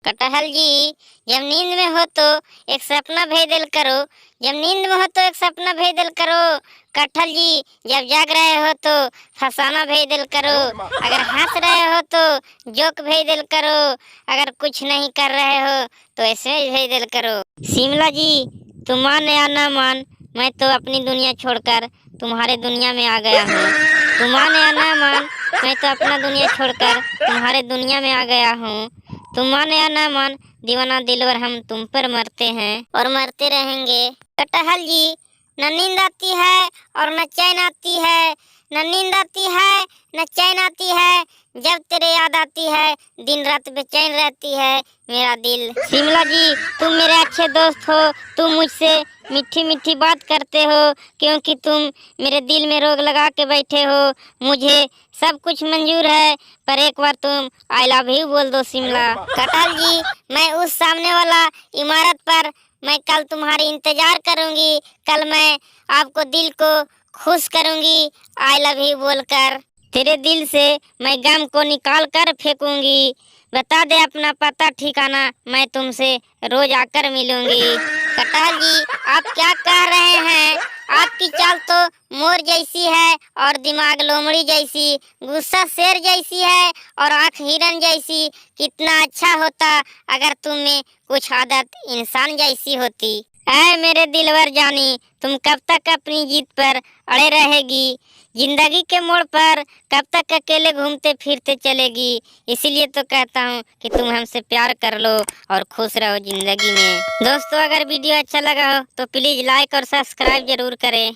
कटहल जी, जब नींद में हो तो एक सपना भेदल करो। जब नींद में हो तो एक सपना भेदल करो। कटहल जी, जब जाग रहे हो तो फसाना भेदल करो। अगर हंस रहे हो तो जोक भेदल करो। अगर कुछ नहीं कर रहे हो तो ऐसे ही भेदल करो। शिमला जी, तुम मान या ना मान, मैं तो अपनी दुनिया छोड़कर तुम्हारे दुनिया में आ गया हूँ। तुम मान या ना मान, मैं तो अपना दुनिया छोड़कर तुम्हारे दुनिया में आ गया हूँ। तुम मान या ना मान, दीवाना दिलवर हम तुम पर मरते हैं और मरते रहेंगे। कटहल जी, न नींद आती है और न चैन आती है। न नींद आती है न चैन आती है। जब तेरे याद आती है दिन रात बेचैन रहती है मेरा दिल। शिमला जी, तुम मेरे अच्छे दोस्त हो। तुम मुझसे मीठी मीठी बात करते हो क्योंकि तुम मेरे दिल में रोग लगा के बैठे हो। मुझे सब कुछ मंजूर है, पर एक बार तुम आई लव यू बोल दो शिमला। कटहल जी, मैं उस सामने वाला इमारत पर मैं कल तुम्हारी इंतजार करूंगी। कल मैं आपको दिल को खुश करूंगी आई लव यू बोलकर। तेरे दिल से मैं गम को निकाल कर फेंकूंगी। बता दे अपना पता ठिकाना, मैं तुमसे रोज आकर मिलूंगी। कटहल जी, आप क्या कह रहे हैं? आपकी चाल तो मोर जैसी है और दिमाग लोमड़ी जैसी, गुस्सा शेर जैसी है और आंख हिरन जैसी। कितना अच्छा होता अगर तुम में कुछ आदत इंसान जैसी होती। ऐ मेरे दिलवर जानी, तुम कब तक अपनी जीत पर अड़े रहेगी? जिंदगी के मोड़ पर कब तक अकेले घूमते फिरते चलेगी? इसीलिए तो कहता हूँ कि तुम हमसे प्यार कर लो और खुश रहो जिंदगी में। दोस्तों, अगर वीडियो अच्छा लगा हो तो प्लीज लाइक और सब्सक्राइब जरूर करें।